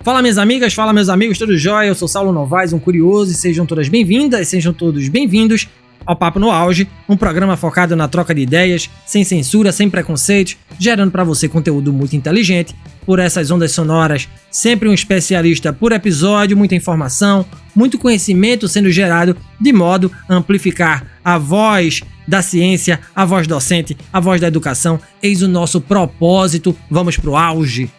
Fala minhas amigas, fala meus amigos, tudo jóia? Eu sou Saulo Novaes, um curioso, e sejam todas bem-vindas, sejam todos bem-vindos ao Papo no Auge, um programa focado na troca de ideias, sem censura, sem preconceitos, gerando para você conteúdo muito inteligente, por essas ondas sonoras, sempre um especialista por episódio, muita informação, muito conhecimento sendo gerado de modo a amplificar a voz da ciência, a voz docente, a voz da educação. Eis o nosso propósito, vamos pro auge!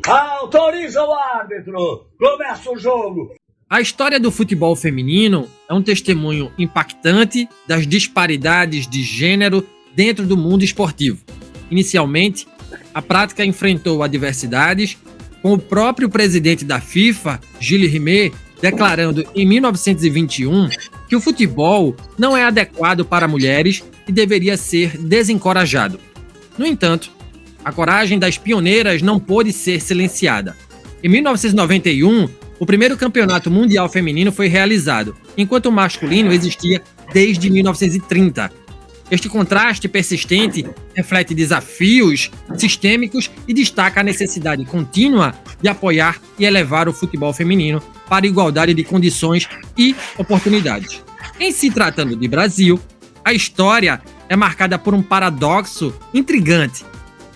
Autoriza o árbitro! Começa o jogo! A história do futebol feminino é um testemunho impactante das disparidades de gênero dentro do mundo esportivo. Inicialmente, a prática enfrentou adversidades, com o próprio presidente da FIFA, Gilles Rimet, declarando em 1921 que o futebol não é adequado para mulheres e deveria ser desencorajado. No entanto, a coragem das pioneiras não pôde ser silenciada. Em 1991, o primeiro campeonato mundial feminino foi realizado, enquanto o masculino existia desde 1930. Este contraste persistente reflete desafios sistêmicos e destaca a necessidade contínua de apoiar e elevar o futebol feminino para a igualdade de condições e oportunidades. Em se tratando de Brasil, a história é marcada por um paradoxo intrigante.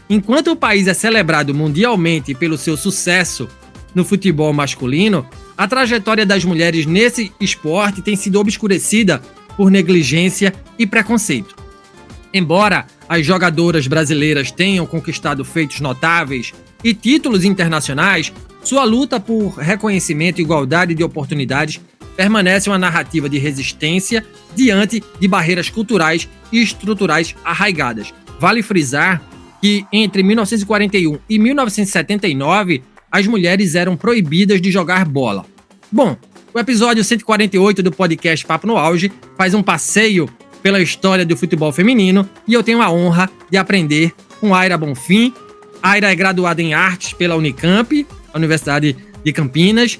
Enquanto o país é celebrado mundialmente pelo seu sucesso no futebol masculino, a trajetória das mulheres nesse esporte tem sido obscurecida por negligência e preconceito. Embora as jogadoras brasileiras tenham conquistado feitos notáveis e títulos internacionais, sua luta por reconhecimento e igualdade de oportunidades permanece uma narrativa de resistência diante de barreiras culturais e estruturais arraigadas. Vale frisar que entre 1941 e 1979, as mulheres eram proibidas de jogar bola. Bom, o episódio 148 do podcast Papo no Auge faz um passeio pela história do futebol feminino e eu tenho a honra de aprender com Aira Bonfim. Aira é graduada em Artes pela Unicamp, a Universidade de Campinas,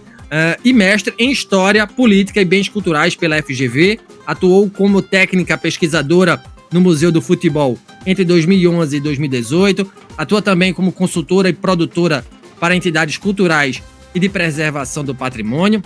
e mestre em História, Política e Bens Culturais pela FGV, atuou como técnica pesquisadora no Museu do Futebol entre 2011 e 2018, atua também como consultora e produtora para entidades culturais e de preservação do patrimônio,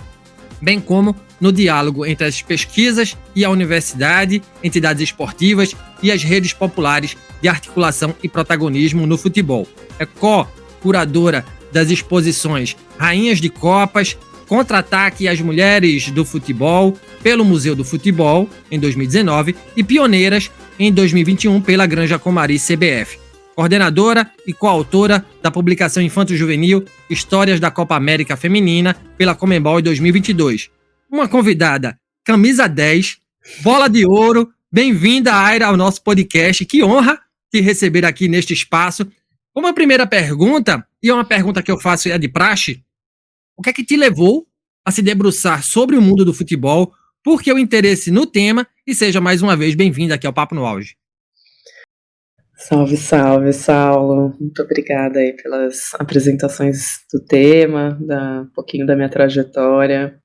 bem como no diálogo entre as pesquisas e a universidade, entidades esportivas e as redes populares de articulação e protagonismo no futebol. É co-curadora das exposições Rainhas de Copas, Contra-ataque às Mulheres do Futebol pelo Museu do Futebol, em 2019, e Pioneiras, em 2021, pela Granja Comari CBF. Coordenadora e coautora da publicação infanto-juvenil Histórias da Copa América Feminina pela Conmebol em 2022. Uma convidada, camisa 10, bola de ouro. Bem-vinda, Aira, ao nosso podcast. Que honra te receber aqui neste espaço. Como a primeira pergunta, e é uma pergunta que eu faço é de praxe, o que é que te levou a se debruçar sobre o mundo do futebol? Por que o interesse no tema? E seja mais uma vez bem-vinda aqui ao Papo no Auge. Salve, salve, Saulo. Muito obrigada aí pelas apresentações do tema, um pouquinho da minha trajetória.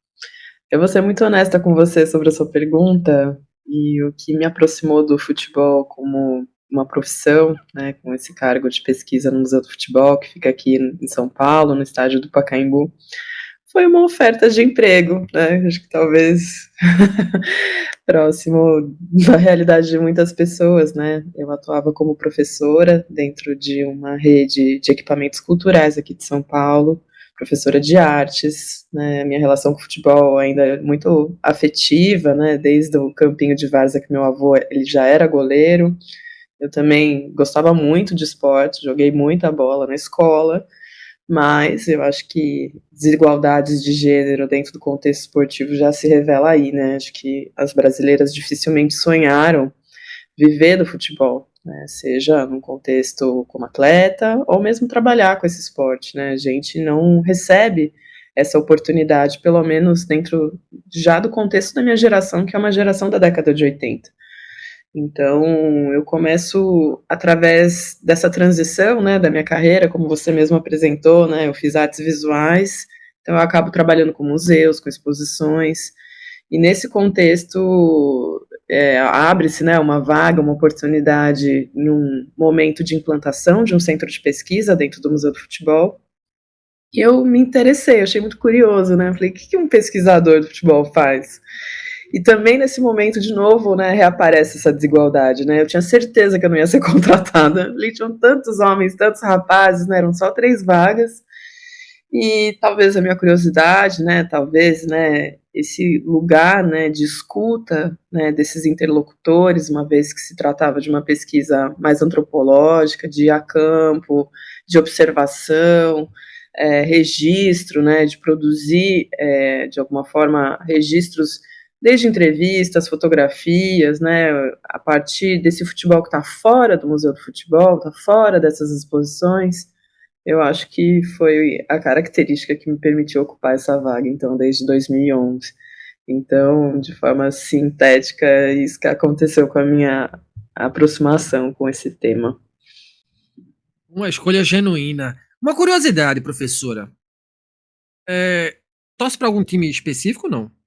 Eu vou ser muito honesta com você sobre a sua pergunta e o que me aproximou do futebol como uma profissão, né, com esse cargo de pesquisa no Museu do Futebol, que fica aqui em São Paulo, no estádio do Pacaembu, foi uma oferta de emprego, né, acho que talvez próximo da realidade de muitas pessoas, né. Eu atuava como professora dentro de uma rede de equipamentos culturais aqui de São Paulo, professora de artes, né, minha relação com o futebol ainda é muito afetiva, né, desde o campinho de várzea que meu avô, ele já era goleiro. Eu também gostava muito de esporte, joguei muita bola na escola, mas eu acho que desigualdades de gênero dentro do contexto esportivo já se revela aí, né? Acho que as brasileiras dificilmente sonharam viver do futebol, né? Seja num contexto como atleta ou mesmo trabalhar com esse esporte, né? A gente não recebe essa oportunidade, pelo menos dentro já do contexto da minha geração, que é uma geração da década de 80. Então, eu começo através dessa transição, né, da minha carreira, como você mesmo apresentou, né, eu fiz artes visuais, então eu acabo trabalhando com museus, com exposições, e nesse contexto abre-se, né, uma vaga, uma oportunidade em um momento de implantação de um centro de pesquisa dentro do Museu do Futebol, e eu me interessei, eu achei muito curioso, né, eu falei, o que um pesquisador do futebol faz? E também nesse momento, de novo, né, reaparece essa desigualdade, né? Eu tinha certeza que eu não ia ser contratada. Ali tinham tantos homens, tantos rapazes, né? Eram só 3 vagas. E talvez a minha curiosidade, né? Talvez, né? Esse lugar, né? De escuta, né? Desses interlocutores, uma vez que se tratava de uma pesquisa mais antropológica, de ir a campo, de observação, registro, né? De produzir, de alguma forma, registros desde entrevistas, fotografias, né, a partir desse futebol que está fora do Museu do Futebol, está fora dessas exposições, eu acho que foi a característica que me permitiu ocupar essa vaga, então, desde 2011. Então, de forma sintética, é isso que aconteceu com a minha aproximação com esse tema. Uma escolha genuína. Uma curiosidade, professora. Torce para algum time específico ou não?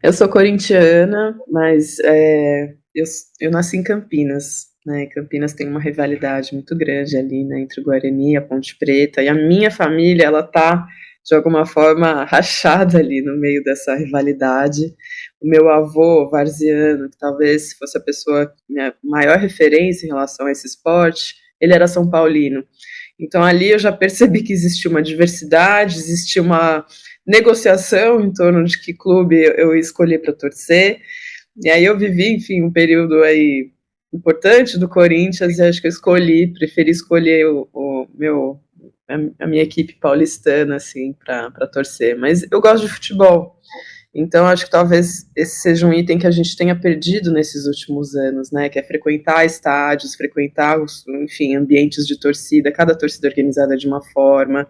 Eu sou corintiana, mas eu nasci em Campinas, né? Campinas tem uma rivalidade muito grande ali, né, entre o Guarani e a Ponte Preta, e a minha família, ela tá, de alguma forma, rachada ali no meio dessa rivalidade. O meu avô, varziano, que talvez fosse a pessoa, minha maior referência em relação a esse esporte, ele era São Paulino. Então ali eu já percebi que existia uma diversidade, existia uma negociação em torno de que clube eu escolhi para torcer. E aí eu vivi, enfim, um período aí importante do Corinthians e acho que eu preferi escolher a minha equipe paulistana, assim, para torcer. Mas eu gosto de futebol. Então, acho que talvez esse seja um item que a gente tenha perdido nesses últimos anos, né? Que é frequentar estádios, frequentar, enfim, ambientes de torcida, cada torcida organizada de uma forma.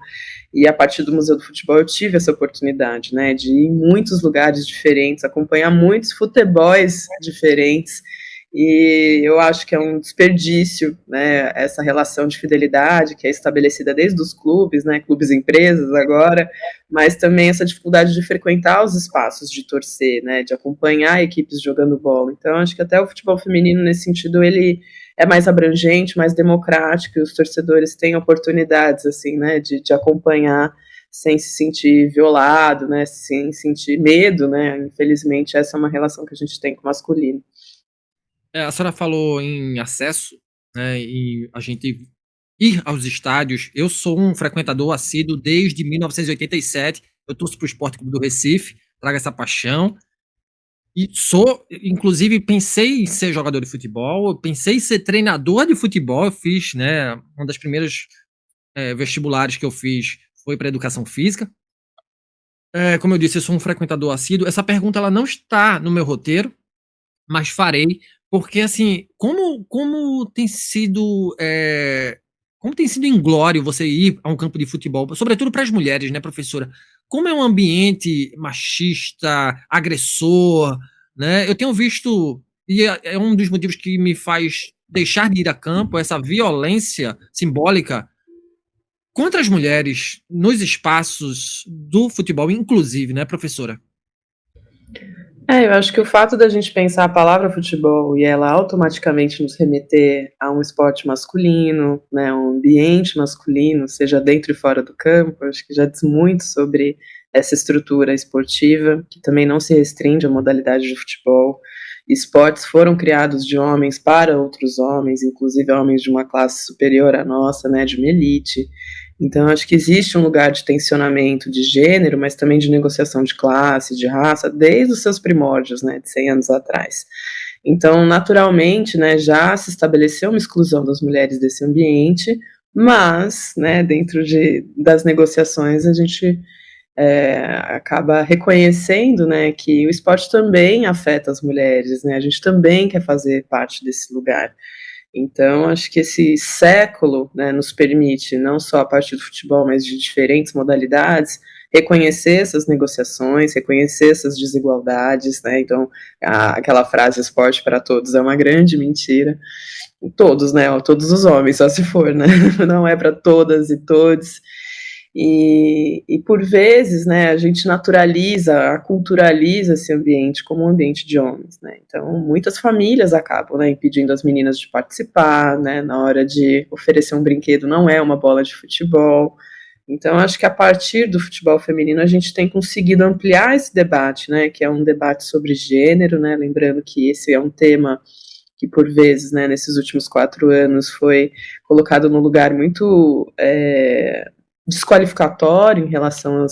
E a partir do Museu do Futebol eu tive essa oportunidade, né? De ir em muitos lugares diferentes, acompanhar muitos futebols diferentes. E eu acho que é um desperdício, né, essa relação de fidelidade que é estabelecida desde os clubes, né, clubes e empresas agora, mas também essa dificuldade de frequentar os espaços de torcer, né, de acompanhar equipes jogando bola. Então, acho que até o futebol feminino, nesse sentido, ele é mais abrangente, mais democrático, e os torcedores têm oportunidades, assim, né, de acompanhar sem se sentir violado, né, sem sentir medo, né, infelizmente essa é uma relação que a gente tem com o masculino. A senhora falou em acesso, né, e a gente ir aos estádios. Eu sou um frequentador assíduo desde 1987. Eu torço para o Sport Clube do Recife, trago essa paixão. E inclusive, pensei em ser jogador de futebol, pensei em ser treinador de futebol. Eu fiz, né, uma das primeiras vestibulares que eu fiz foi para educação física. Como eu disse, eu sou um frequentador assíduo. Essa pergunta ela não está no meu roteiro, mas farei, porque assim, como tem sido inglório você ir a um campo de futebol, sobretudo para as mulheres, né, professora? Como é um ambiente machista, agressor, né? Eu tenho visto, e é um dos motivos que me faz deixar de ir a campo, essa violência simbólica contra as mulheres nos espaços do futebol, inclusive, né, professora? Eu acho que o fato da gente pensar a palavra futebol e ela automaticamente nos remeter a um esporte masculino, né, um ambiente masculino, seja dentro e fora do campo, acho que já diz muito sobre essa estrutura esportiva, que também não se restringe à modalidade de futebol. Esportes foram criados de homens para outros homens, inclusive homens de uma classe superior à nossa, né, de uma elite. Então, acho que existe um lugar de tensionamento de gênero, mas também de negociação de classe, de raça, desde os seus primórdios, né, de 100 anos atrás. Então, naturalmente, né, já se estabeleceu uma exclusão das mulheres desse ambiente, mas, né, dentro das negociações, a gente acaba reconhecendo, né, que o esporte também afeta as mulheres, né, a gente também quer fazer parte desse lugar. Então, acho que esse século, né, nos permite, não só a partir do futebol, mas de diferentes modalidades, reconhecer essas negociações, reconhecer essas desigualdades, né? Então, aquela frase esporte para todos é uma grande mentira. Todos, né? Todos os homens, só se for, né? Não é para todas e todos. E por vezes, né, a gente naturaliza, culturaliza esse ambiente como um ambiente de homens, né? Então, muitas famílias acabam, né, impedindo as meninas de participar, né? Na hora de oferecer um brinquedo, não é uma bola de futebol. Então, acho que a partir do futebol feminino a gente tem conseguido ampliar esse debate, né? Que é um debate sobre gênero, né? Lembrando que esse é um tema que por vezes, né, nesses últimos 4 anos foi colocado num lugar muito desqualificatório em relação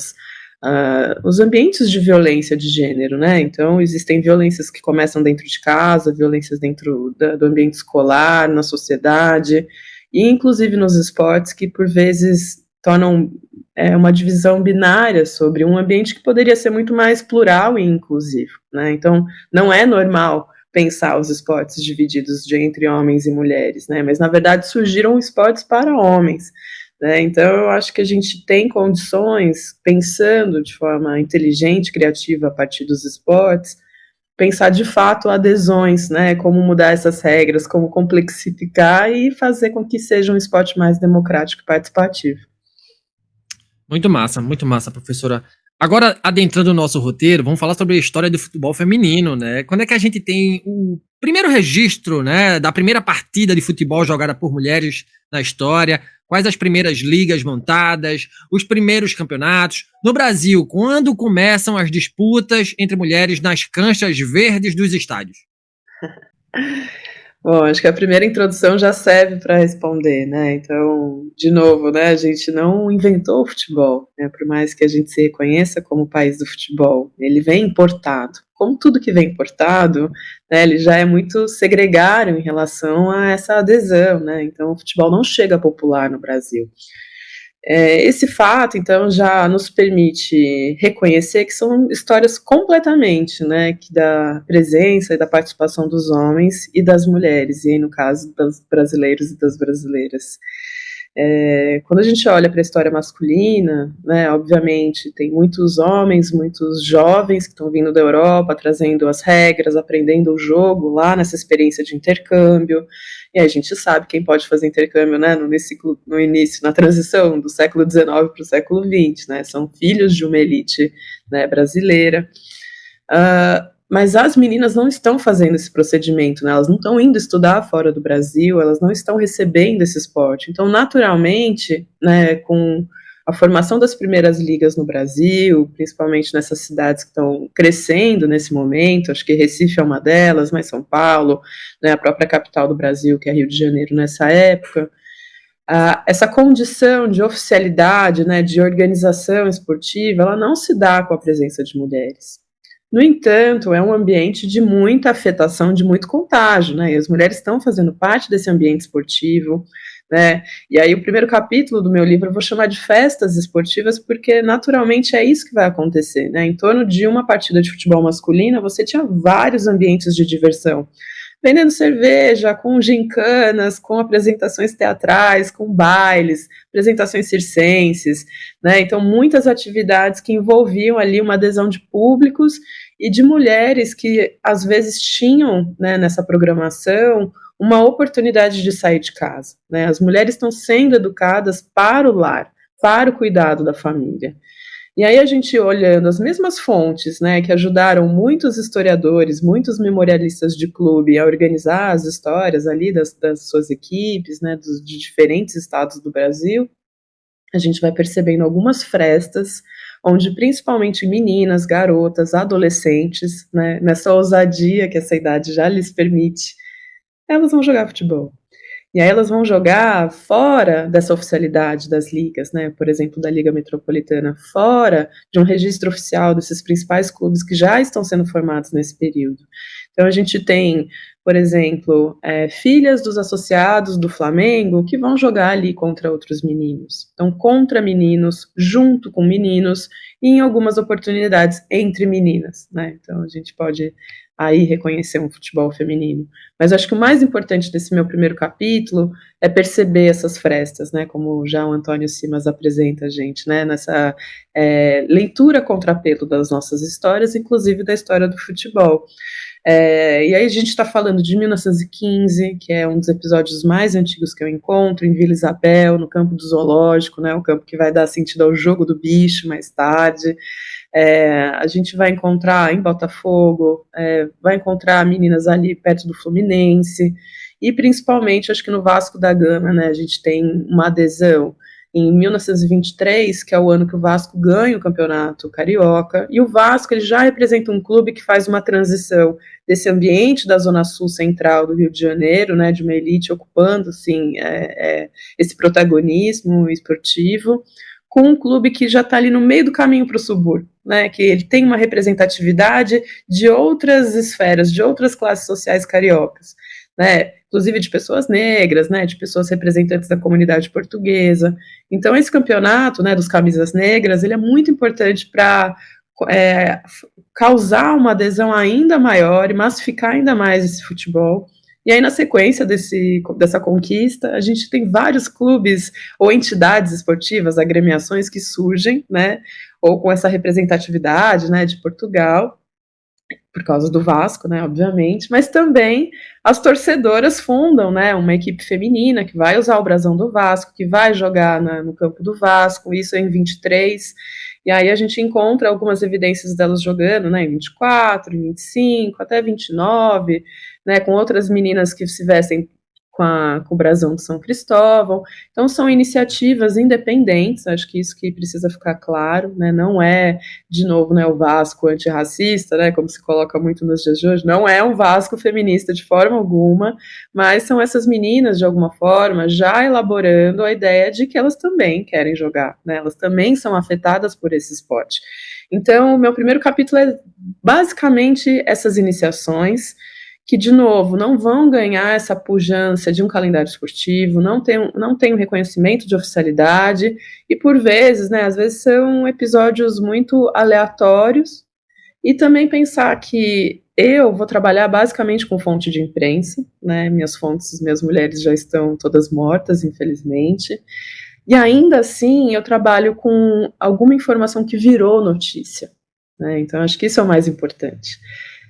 aos ambientes de violência de gênero, né? Então, existem violências que começam dentro de casa, violências dentro do ambiente escolar, na sociedade, e inclusive nos esportes, que por vezes tornam uma divisão binária sobre um ambiente que poderia ser muito mais plural e inclusivo, né? Então, não é normal pensar os esportes divididos entre homens e mulheres, né? Mas, na verdade, surgiram esportes para homens, né? Então, eu acho que a gente tem condições, pensando de forma inteligente, criativa, a partir dos esportes, pensar de fato adesões, né? Como mudar essas regras, como complexificar e fazer com que seja um esporte mais democrático e participativo. Muito massa, professora. Agora, adentrando o nosso roteiro, vamos falar sobre a história do futebol feminino, né? Quando é que a gente tem o primeiro registro, né, da primeira partida de futebol jogada por mulheres na história? Quais as primeiras ligas montadas? Os primeiros campeonatos? No Brasil, quando começam as disputas entre mulheres nas canchas verdes dos estádios? Bom, acho que a primeira introdução já serve para responder, né? Então, de novo, né, a gente não inventou o futebol, né? Por mais que a gente se reconheça como o país do futebol, ele vem importado. Como tudo que vem importado, né, ele já é muito segregário em relação a essa adesão, né? Então, o futebol não chega popular no Brasil. Esse fato, então, já nos permite reconhecer que são histórias completamente, né, que da presença e da participação dos homens e das mulheres, e aí, no caso, dos brasileiros e das brasileiras. Quando a gente olha para a história masculina, né, obviamente tem muitos homens, muitos jovens que estão vindo da Europa, trazendo as regras, aprendendo o jogo lá nessa experiência de intercâmbio, e a gente sabe quem pode fazer intercâmbio, né, no início, na transição do século XIX para o século XX, né, são filhos de uma elite, né, brasileira. Mas as meninas não estão fazendo esse procedimento, né? Elas não estão indo estudar fora do Brasil, elas não estão recebendo esse esporte. Então, naturalmente, né, com a formação das primeiras ligas no Brasil, principalmente nessas cidades que estão crescendo nesse momento, acho que Recife é uma delas, mas São Paulo, né, a própria capital do Brasil, que é Rio de Janeiro nessa época, essa condição de oficialidade, né, de organização esportiva, ela não se dá com a presença de mulheres. No entanto, é um ambiente de muita afetação, de muito contágio, né? E as mulheres estão fazendo parte desse ambiente esportivo, né? E aí o primeiro capítulo do meu livro eu vou chamar de festas esportivas, porque naturalmente é isso que vai acontecer, né? Em torno de uma partida de futebol masculina, você tinha vários ambientes de diversão, vendendo cerveja, com gincanas, com apresentações teatrais, com bailes, apresentações circenses, né? Então, muitas atividades que envolviam ali uma adesão de públicos e de mulheres que, às vezes, tinham, né, nessa programação uma oportunidade de sair de casa, né? As mulheres estão sendo educadas para o lar, para o cuidado da família. E aí a gente olhando as mesmas fontes, né, que ajudaram muitos historiadores, muitos memorialistas de clube a organizar as histórias ali das suas equipes, né, de diferentes estados do Brasil, a gente vai percebendo algumas frestas, onde principalmente meninas, garotas, adolescentes, né, nessa ousadia que essa idade já lhes permite, elas vão jogar futebol. E aí elas vão jogar fora dessa oficialidade das ligas, né? Por exemplo, da Liga Metropolitana, fora de um registro oficial desses principais clubes que já estão sendo formados nesse período. Então a gente tem, por exemplo, filhas dos associados do Flamengo que vão jogar ali contra outros meninos. Então, contra meninos, junto com meninos, e em algumas oportunidades entre meninas, né? Então a gente pode aí reconhecer um futebol feminino. Mas acho que o mais importante desse meu primeiro capítulo é perceber essas frestas, né, como já o Antônio Simas apresenta a gente, né, nessa leitura contrapelo das nossas histórias, inclusive da história do futebol. E aí a gente está falando de 1915, que é um dos episódios mais antigos que eu encontro, em Vila Isabel, no campo do zoológico, né, o campo que vai dar sentido ao jogo do bicho mais tarde. A gente vai encontrar em Botafogo, vai encontrar meninas ali perto do Fluminense, e principalmente, acho que no Vasco da Gama, né, a gente tem uma adesão em 1923, que é o ano que o Vasco ganha o campeonato carioca, e o Vasco ele já representa um clube que faz uma transição desse ambiente da zona sul central do Rio de Janeiro, né, de uma elite ocupando, assim, esse protagonismo esportivo, com um clube que já está ali no meio do caminho para o subúrbio, né, que ele tem uma representatividade de outras esferas, de outras classes sociais cariocas, né, inclusive de pessoas negras, né, de pessoas representantes da comunidade portuguesa. Então esse campeonato, né, dos camisas negras, ele é muito importante para causar uma adesão ainda maior e massificar ainda mais esse futebol. E aí, na sequência dessa conquista, a gente tem vários clubes ou entidades esportivas, agremiações que surgem, né, ou com essa representatividade, né, de Portugal, por causa do Vasco, né, obviamente, mas também as torcedoras fundam, né, uma equipe feminina que vai usar o brasão do Vasco, que vai jogar no campo do Vasco, isso em 23, e aí a gente encontra algumas evidências delas jogando, né, em 24, em 25, até 29, né, com outras meninas que se vestem com o brasão de São Cristóvão. Então são iniciativas independentes, acho que isso que precisa ficar claro, né, não é, de novo, né, o Vasco antirracista, né, como se coloca muito nos dias de hoje, não é um Vasco feminista de forma alguma, mas são essas meninas, de alguma forma, já elaborando a ideia de que elas também querem jogar, né, elas também são afetadas por esse esporte. Então, o meu primeiro capítulo é basicamente essas iniciações, que, de novo, não vão ganhar essa pujança de um calendário esportivo, não tem um reconhecimento de oficialidade, e por vezes, né, às vezes são episódios muito aleatórios, e também pensar que eu vou trabalhar basicamente com fonte de imprensa, né, minhas mulheres já estão todas mortas, infelizmente, e ainda assim eu trabalho com alguma informação que virou notícia, né, então acho que isso é o mais importante.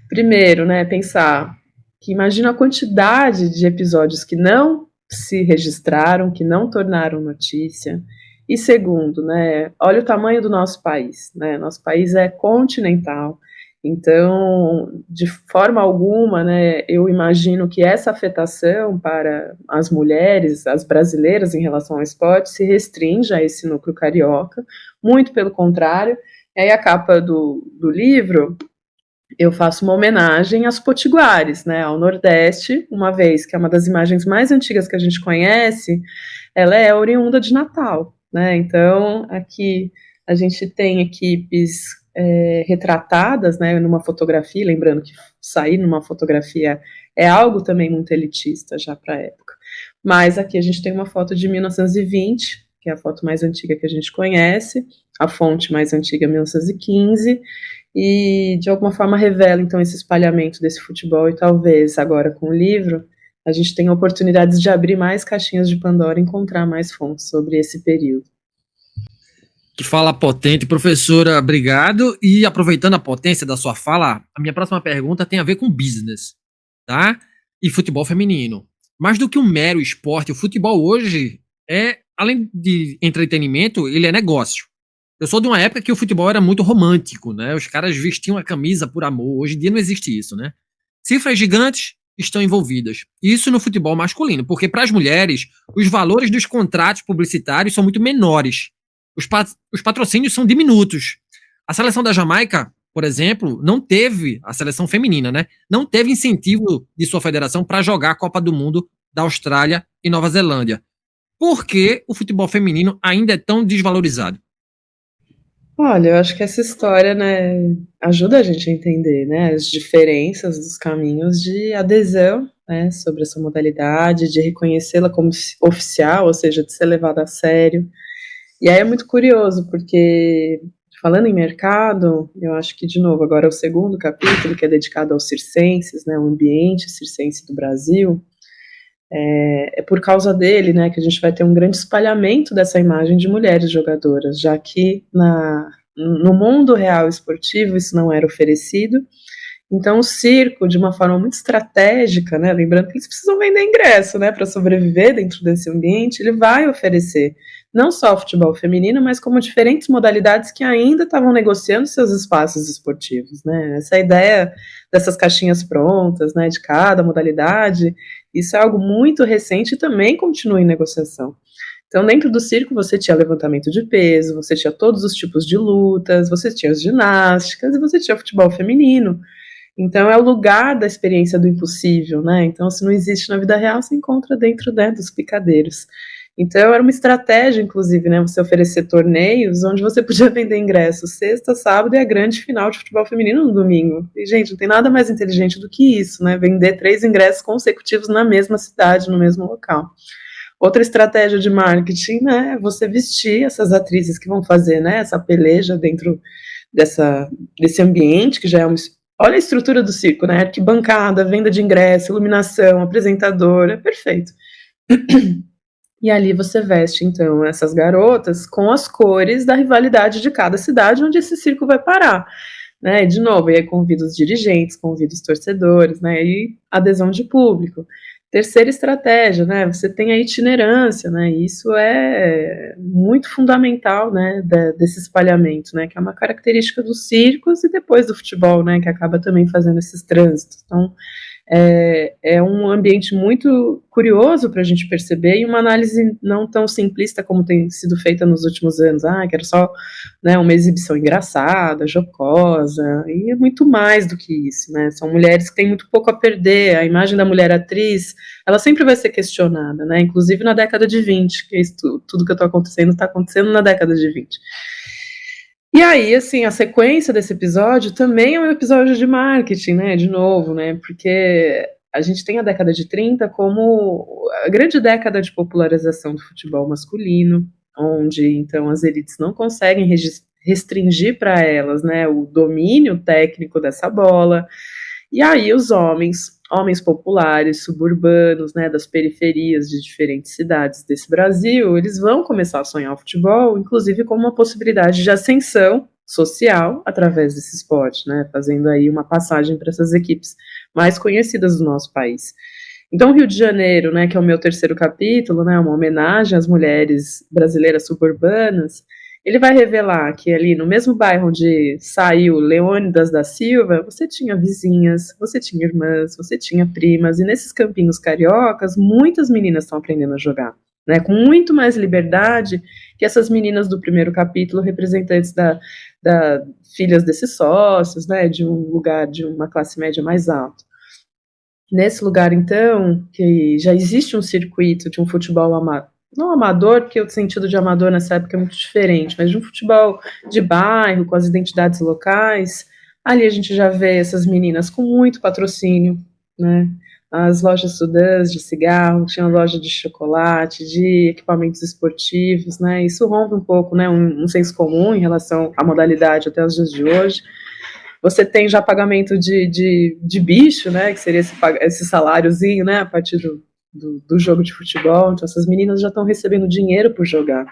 Primeiro, né, pensar que imagina a quantidade de episódios que não se registraram, que não tornaram notícia. E segundo, né, olha o tamanho do nosso país, né, nosso país é continental, então, de forma alguma, né, eu imagino que essa afetação para as mulheres, as brasileiras em relação ao esporte, se restringe a esse núcleo carioca, muito pelo contrário. E aí a capa do livro, eu faço uma homenagem aos potiguares, né, ao Nordeste, uma vez que é uma das imagens mais antigas que a gente conhece, ela é oriunda de Natal, né, então aqui a gente tem equipes retratadas, né, numa fotografia, lembrando que sair numa fotografia é algo também muito elitista já para a época, mas aqui a gente tem uma foto de 1920, que é a foto mais antiga que a gente conhece, a fonte mais antiga é 1915, e de alguma forma revela então esse espalhamento desse futebol, e talvez agora com o livro a gente tenha oportunidades de abrir mais caixinhas de Pandora e encontrar mais fontes sobre esse período. Que fala potente, professora, obrigado. E aproveitando a potência da sua fala, a minha próxima pergunta tem a ver com business, tá? E futebol feminino. Mais do que um mero esporte, o futebol hoje além de entretenimento, ele é negócio. Eu sou de uma época que o futebol era muito romântico, né? Os caras vestiam a camisa por amor. Hoje em dia não existe isso, né? Cifras gigantes estão envolvidas. Isso no futebol masculino, porque para as mulheres, os valores dos contratos publicitários são muito menores. Os patrocínios são diminutos. A seleção da Jamaica, por exemplo, não teve, a seleção feminina, né? Não teve incentivo de sua federação para jogar a Copa do Mundo da Austrália e Nova Zelândia. Por que o futebol feminino ainda é tão desvalorizado? Olha, eu acho que essa história, né, ajuda a gente a entender, né, as diferenças dos caminhos de adesão, né, sobre essa modalidade, de reconhecê-la como oficial, ou seja, de ser levada a sério. E aí é muito curioso, porque falando em mercado, eu acho que, de novo, agora é o segundo capítulo, que é dedicado aos circenses, né, o ambiente circense do Brasil, É por causa dele, né, que a gente vai ter um grande espalhamento dessa imagem de mulheres jogadoras, já que no mundo real esportivo isso não era oferecido. Então o circo, de uma forma muito estratégica, né, lembrando que eles precisam vender ingresso, né, para sobreviver dentro desse ambiente, ele vai oferecer não só o futebol feminino, mas como diferentes modalidades que ainda estavam negociando seus espaços esportivos, né. Essa ideia dessas caixinhas prontas, né, de cada modalidade, isso é algo muito recente e também continua em negociação. Então, dentro do circo, você tinha levantamento de peso, você tinha todos os tipos de lutas, você tinha as ginásticas e você tinha o futebol feminino. Então, é o lugar da experiência do impossível, né? Então, se não existe na vida real, se encontra dentro, né, dos picadeiros. Então, era uma estratégia, inclusive, né, você oferecer torneios onde você podia vender ingressos sexta, sábado e a grande final de futebol feminino no domingo. E, gente, não tem nada mais inteligente do que isso, né? Vender 3 ingressos consecutivos na mesma cidade, no mesmo local. Outra estratégia de marketing, né, é você vestir essas atrizes que vão fazer, né, essa peleja dentro desse ambiente, que já é uma... Olha a estrutura do circo, né, arquibancada, venda de ingresso, iluminação, apresentador, é perfeito. E ali você veste, então, essas garotas com as cores da rivalidade de cada cidade onde esse circo vai parar. Né, de novo, e aí convida os dirigentes, convida os torcedores, né, e adesão de público. Terceira estratégia, né, você tem a itinerância, né, e isso é muito fundamental, né, desse espalhamento, né, que é uma característica dos circos e depois do futebol, né, que acaba também fazendo esses trânsitos. Então, é um ambiente muito curioso para a gente perceber e uma análise não tão simplista como tem sido feita nos últimos anos, que era só, né, uma exibição engraçada, jocosa, e é muito mais do que isso, né, são mulheres que têm muito pouco a perder, a imagem da mulher atriz, ela sempre vai ser questionada, né, inclusive na década de 20, que é isso, tudo que está acontecendo na década de 20. E aí, assim, a sequência desse episódio também é um episódio de marketing, né, de novo, né, porque a gente tem a década de 30 como a grande década de popularização do futebol masculino, onde, então, as elites não conseguem restringir para elas, né, o domínio técnico dessa bola, e aí os homens populares, suburbanos, né, das periferias de diferentes cidades desse Brasil, eles vão começar a sonhar o futebol, inclusive como uma possibilidade de ascensão social através desse esporte, né, fazendo aí uma passagem para essas equipes mais conhecidas do nosso país. Então, Rio de Janeiro, né, que é o meu terceiro capítulo, né, uma homenagem às mulheres brasileiras suburbanas, ele vai revelar que ali no mesmo bairro onde saiu Leônidas da Silva, você tinha vizinhas, você tinha irmãs, você tinha primas, e nesses campinhos cariocas, muitas meninas estão aprendendo a jogar, né, com muito mais liberdade que essas meninas do primeiro capítulo, representantes da filhas desses sócios, né, de um lugar, de uma classe média mais alta. Nesse lugar, então, que já existe um circuito de um futebol não amador, porque o sentido de amador nessa época é muito diferente, mas de um futebol de bairro, com as identidades locais, ali a gente já vê essas meninas com muito patrocínio, né, as lojas Sudãs de cigarro, tinha loja de chocolate, de equipamentos esportivos, né, isso rompe um pouco, né, um senso comum em relação à modalidade até os dias de hoje. Você tem já pagamento de bicho, né, que seria esse saláriozinho, né, a partir do jogo de futebol, então essas meninas já estão recebendo dinheiro por jogar.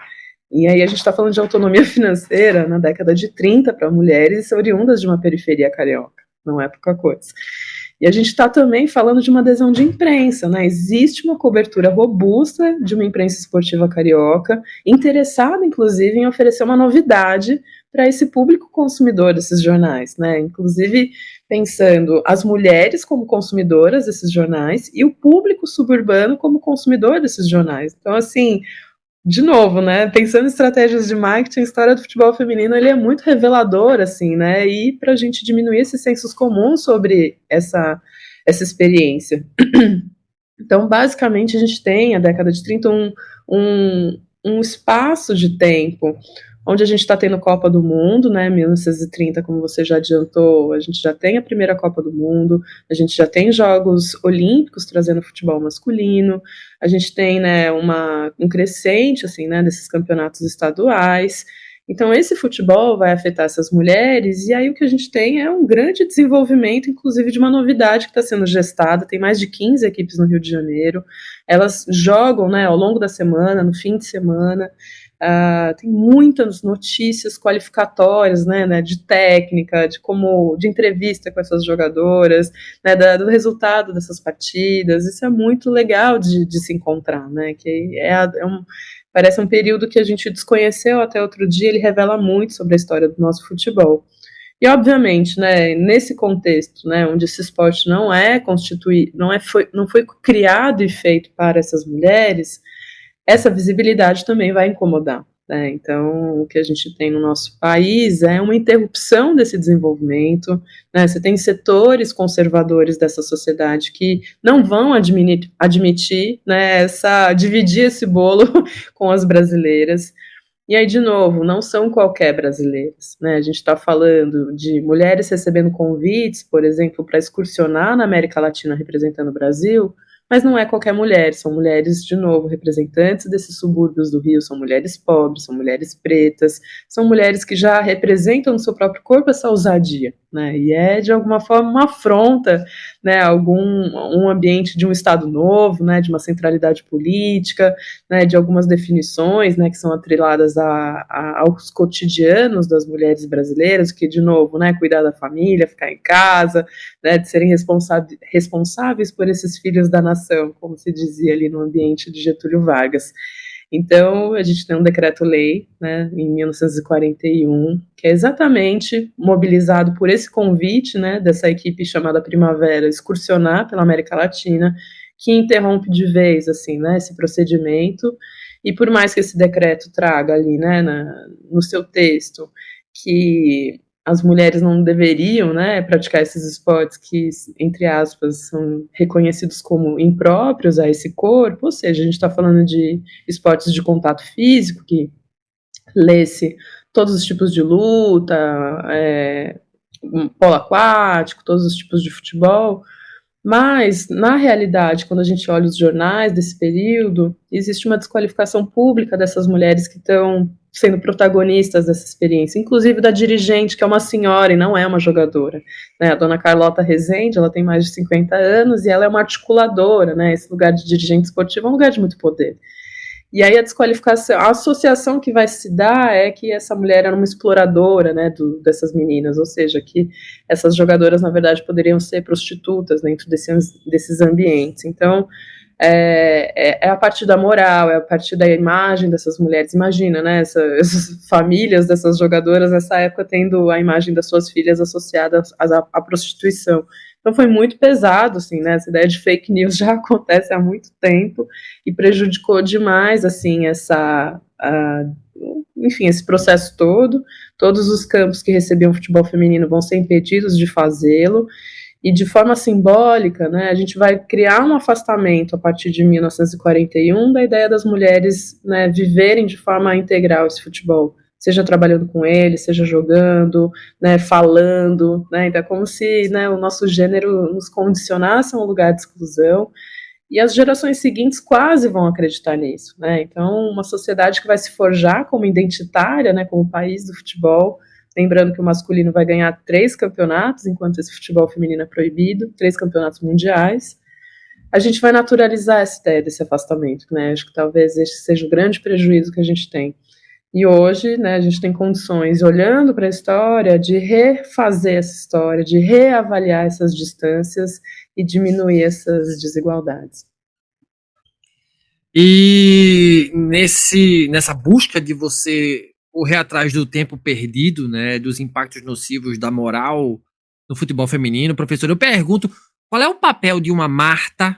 E aí a gente está falando de autonomia financeira na década de 30 para mulheres oriundas de uma periferia carioca, não é pouca coisa. E a gente está também falando de uma adesão de imprensa, né? Existe uma cobertura robusta de uma imprensa esportiva carioca, interessada, inclusive, em oferecer uma novidade para esse público consumidor desses jornais, né? Inclusive pensando as mulheres como consumidoras desses jornais e o público suburbano como consumidor desses jornais. Então, assim, de novo, né, pensando em estratégias de marketing, a história do futebol feminino ele é muito revelador, assim, né, e para a gente diminuir esses sensos comuns sobre essa experiência. Então, basicamente, a gente tem a década de 30 um espaço de tempo onde a gente está tendo Copa do Mundo, né, 1930, como você já adiantou, a gente já tem a primeira Copa do Mundo, a gente já tem Jogos Olímpicos trazendo futebol masculino, a gente tem, né, um crescente, assim, né, desses campeonatos estaduais, Então, esse futebol vai afetar essas mulheres, e aí o que a gente tem é um grande desenvolvimento, inclusive de uma novidade que está sendo gestada. Tem mais de 15 equipes no Rio de Janeiro, elas jogam, né, ao longo da semana, no fim de semana. Tem muitas notícias qualificatórias, né, de técnica, de entrevista com essas jogadoras, né, do resultado dessas partidas. Isso é muito legal de se encontrar, né, que parece um período que a gente desconheceu até outro dia. Ele revela muito sobre a história do nosso futebol. E, obviamente, né, nesse contexto, né, onde esse esporte não foi criado e feito para essas mulheres, essa visibilidade também vai incomodar, né? Então, o que a gente tem no nosso país é uma interrupção desse desenvolvimento, né? Você tem setores conservadores dessa sociedade que não vão admitir, né, dividir esse bolo com as brasileiras. E aí, de novo, não são qualquer brasileiras, né? A gente está falando de mulheres recebendo convites, por exemplo, para excursionar na América Latina representando o Brasil, mas não é qualquer mulher, são mulheres, de novo, representantes desses subúrbios do Rio, são mulheres pobres, são mulheres pretas, são mulheres que já representam no seu próprio corpo essa ousadia, né? E é, de alguma forma, uma afronta, né, um ambiente de um Estado novo, né, de uma centralidade política, né, de algumas definições, né, que são atreladas aos cotidianos das mulheres brasileiras, que, de novo, né, cuidar da família, ficar em casa, né, de serem responsáveis por esses filhos da nação, como se dizia ali no ambiente de Getúlio Vargas. Então, a gente tem um decreto-lei, né, em 1941, que é exatamente mobilizado por esse convite, né, dessa equipe chamada Primavera excursionar pela América Latina, que interrompe de vez, assim, né, esse procedimento. E por mais que esse decreto traga ali, né, no seu texto, que as mulheres não deveriam, né, praticar esses esportes que, entre aspas, são reconhecidos como impróprios a esse corpo, ou seja, a gente está falando de esportes de contato físico, que lê-se todos os tipos de luta, polo aquático, todos os tipos de futebol. Mas, na realidade, quando a gente olha os jornais desse período, existe uma desqualificação pública dessas mulheres que estão sendo protagonistas dessa experiência, inclusive da dirigente, que é uma senhora e não é uma jogadora, né? A dona Carlota Rezende, ela tem mais de 50 anos e ela é uma articuladora, né? Esse lugar de dirigente esportivo é um lugar de muito poder. E aí a desqualificação, a associação que vai se dar é que essa mulher era uma exploradora, né, dessas meninas, ou seja, que essas jogadoras, na verdade, poderiam ser prostitutas dentro desses ambientes. Então, é a partir da moral, é a partir da imagem dessas mulheres. Imagina, né, essas famílias dessas jogadoras nessa época tendo a imagem das suas filhas associadas à prostituição. Então foi muito pesado, assim, né, essa ideia de fake news já acontece há muito tempo e prejudicou demais, assim, enfim, esse processo todo. Todos os campos que recebiam futebol feminino vão ser impedidos de fazê-lo, e de forma simbólica, né, a gente vai criar um afastamento a partir de 1941 da ideia das mulheres, né, viverem de forma integral esse futebol, seja trabalhando com ele, seja jogando, né, falando, né, então é como se, né, o nosso gênero nos condicionasse a um lugar de exclusão, e as gerações seguintes quase vão acreditar nisso, né, então uma sociedade que vai se forjar como identitária, né, como país do futebol, lembrando que o masculino vai ganhar 3 campeonatos, enquanto esse futebol feminino é proibido, 3 campeonatos mundiais. A gente vai naturalizar essa ideia desse afastamento, né, acho que talvez esse seja o grande prejuízo que a gente tem. E hoje, né, a gente tem condições, olhando para a história, de refazer essa história, de reavaliar essas distâncias e diminuir essas desigualdades. E nessa busca de você correr atrás do tempo perdido, né, dos impactos nocivos da moral no futebol feminino, professor, eu pergunto, qual é o papel de uma Marta,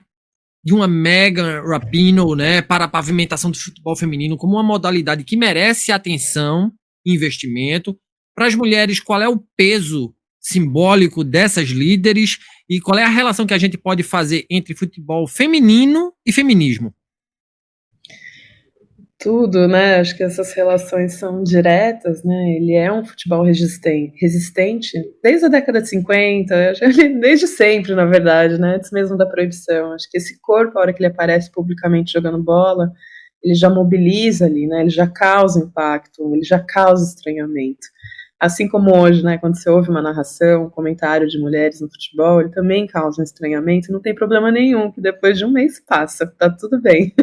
de uma Megan Rapinoe, né, para a pavimentação do futebol feminino como uma modalidade que merece atenção e investimento? Para as mulheres, qual é o peso simbólico dessas líderes e qual é a relação que a gente pode fazer entre futebol feminino e feminismo? Tudo, né? Acho que essas relações são diretas, né? Ele é um futebol resistente desde a década de 50, desde sempre, na verdade, né? Antes mesmo da proibição. Acho que esse corpo, a hora que ele aparece publicamente jogando bola, ele já mobiliza ali, né, ele já causa impacto, ele já causa estranhamento. Assim como hoje, né, quando você ouve uma narração, um comentário de mulheres no futebol, ele também causa um estranhamento, não tem problema nenhum, que depois de um mês passa, tá tudo bem.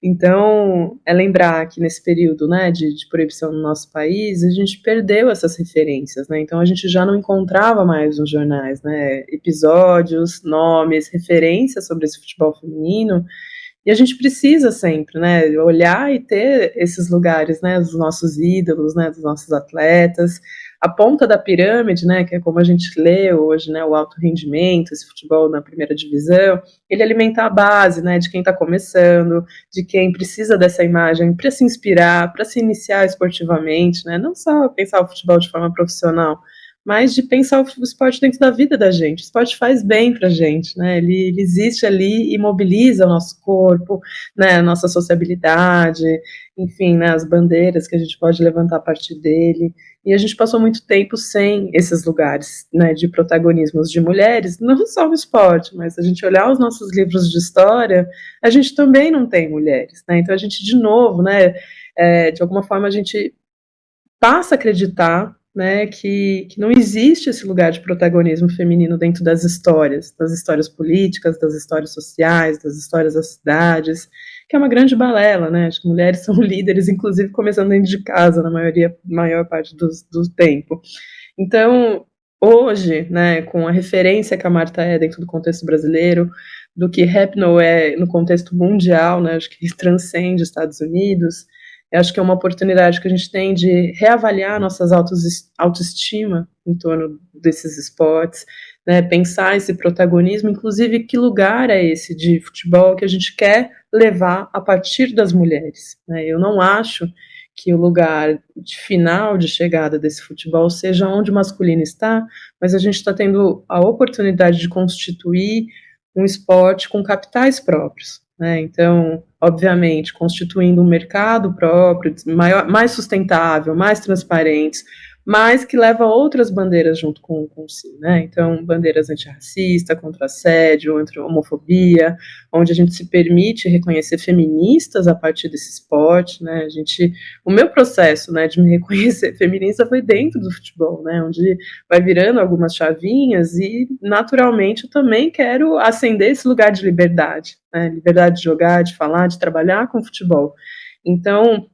Então, é lembrar que nesse período, né, de proibição no nosso país, a gente perdeu essas referências, né, então a gente já não encontrava mais nos jornais, né, episódios, nomes, referências sobre esse futebol feminino. E a gente precisa sempre, né, olhar e ter esses lugares, né, dos nossos ídolos, né, dos nossos atletas, a ponta da pirâmide, né, que é como a gente lê hoje, né, o alto rendimento, esse futebol na primeira divisão, ele alimenta a base, né, de quem está começando, de quem precisa dessa imagem para se inspirar, para se iniciar esportivamente, né, não só pensar o futebol de forma profissional, mas de pensar o esporte dentro da vida da gente. O esporte faz bem pra gente, né? Ele existe ali e mobiliza o nosso corpo, né? A nossa sociabilidade, enfim, né? As bandeiras que a gente pode levantar a partir dele. E a gente passou muito tempo sem esses lugares, né? De protagonismos de mulheres, não só no esporte, mas a gente olhar os nossos livros de história, a gente também não tem mulheres, né? Então a gente, de novo, né? De alguma forma a gente passa a acreditar, né, que não existe esse lugar de protagonismo feminino dentro das histórias políticas, das histórias sociais, das histórias das cidades, que é uma grande balela, né? Acho que mulheres são líderes, inclusive começando dentro de casa, na maior parte do tempo. Então, hoje, né, com a referência que a Marta é dentro do contexto brasileiro, do que Rapinoe é no contexto mundial, né, acho que transcende Estados Unidos. Eu acho que é uma oportunidade que a gente tem de reavaliar nossas autoestima em torno desses esportes, né, pensar esse protagonismo, inclusive que lugar é esse de futebol que a gente quer levar a partir das mulheres, né? Eu não acho que o lugar final de chegada desse futebol seja onde o masculino está, mas a gente está tendo a oportunidade de constituir um esporte com capitais próprios, né? Então, obviamente, constituindo um mercado próprio, mais sustentável, mais transparente, mas que leva outras bandeiras junto com si, né? Então, bandeiras antirracista, contra assédio, contra homofobia, onde a gente se permite reconhecer feministas a partir desse esporte, né? O meu processo, né, de me reconhecer feminista foi dentro do futebol, né? Onde vai virando algumas chavinhas e, naturalmente, eu também quero ascender esse lugar de liberdade, né? Liberdade de jogar, de falar, de trabalhar com futebol. Então,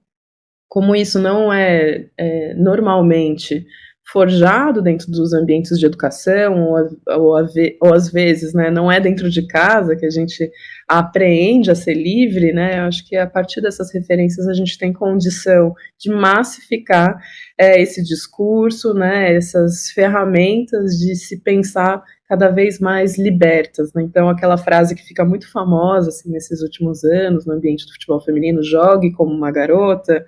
como isso não é normalmente forjado dentro dos ambientes de educação, ou às vezes, né, não é dentro de casa que a gente aprende a ser livre, né, eu acho que a partir dessas referências a gente tem condição de massificar esse discurso, né, essas ferramentas de se pensar cada vez mais libertas, né? Então aquela frase que fica muito famosa assim, nesses últimos anos no ambiente do futebol feminino, jogue como uma garota,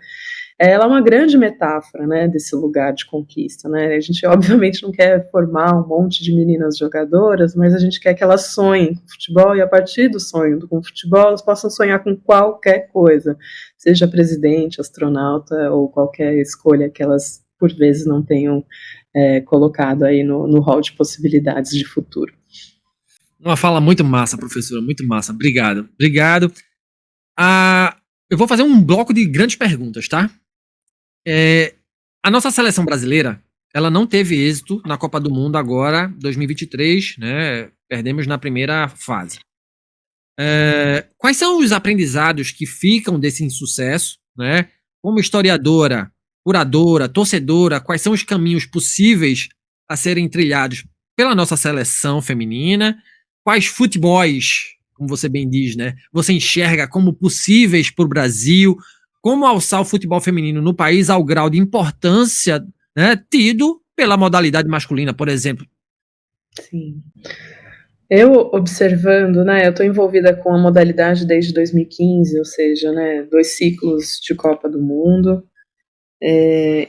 ela é uma grande metáfora, né, desse lugar de conquista, né? A gente obviamente não quer formar um monte de meninas jogadoras, mas a gente quer que elas sonhem com futebol e a partir do sonho com futebol elas possam sonhar com qualquer coisa, seja presidente, astronauta ou qualquer escolha que elas por vezes não tenham colocado aí no hall de possibilidades de futuro. Uma fala muito massa, professora, muito massa. Obrigado. Eu vou fazer um bloco de grandes perguntas, tá? A nossa seleção brasileira, ela não teve êxito na Copa do Mundo agora, 2023, né? Perdemos na primeira fase. Quais são os aprendizados que ficam desse insucesso, né? Como historiadora, curadora, torcedora, quais são os caminhos possíveis a serem trilhados pela nossa seleção feminina? Quais futebols, como você bem diz, né, você enxerga como possíveis para o Brasil? Como alçar o futebol feminino no país ao grau de importância, né, tido pela modalidade masculina, por exemplo? Sim. Eu observando, né, eu estou envolvida com a modalidade desde 2015, ou seja, né, 2 ciclos de Copa do Mundo.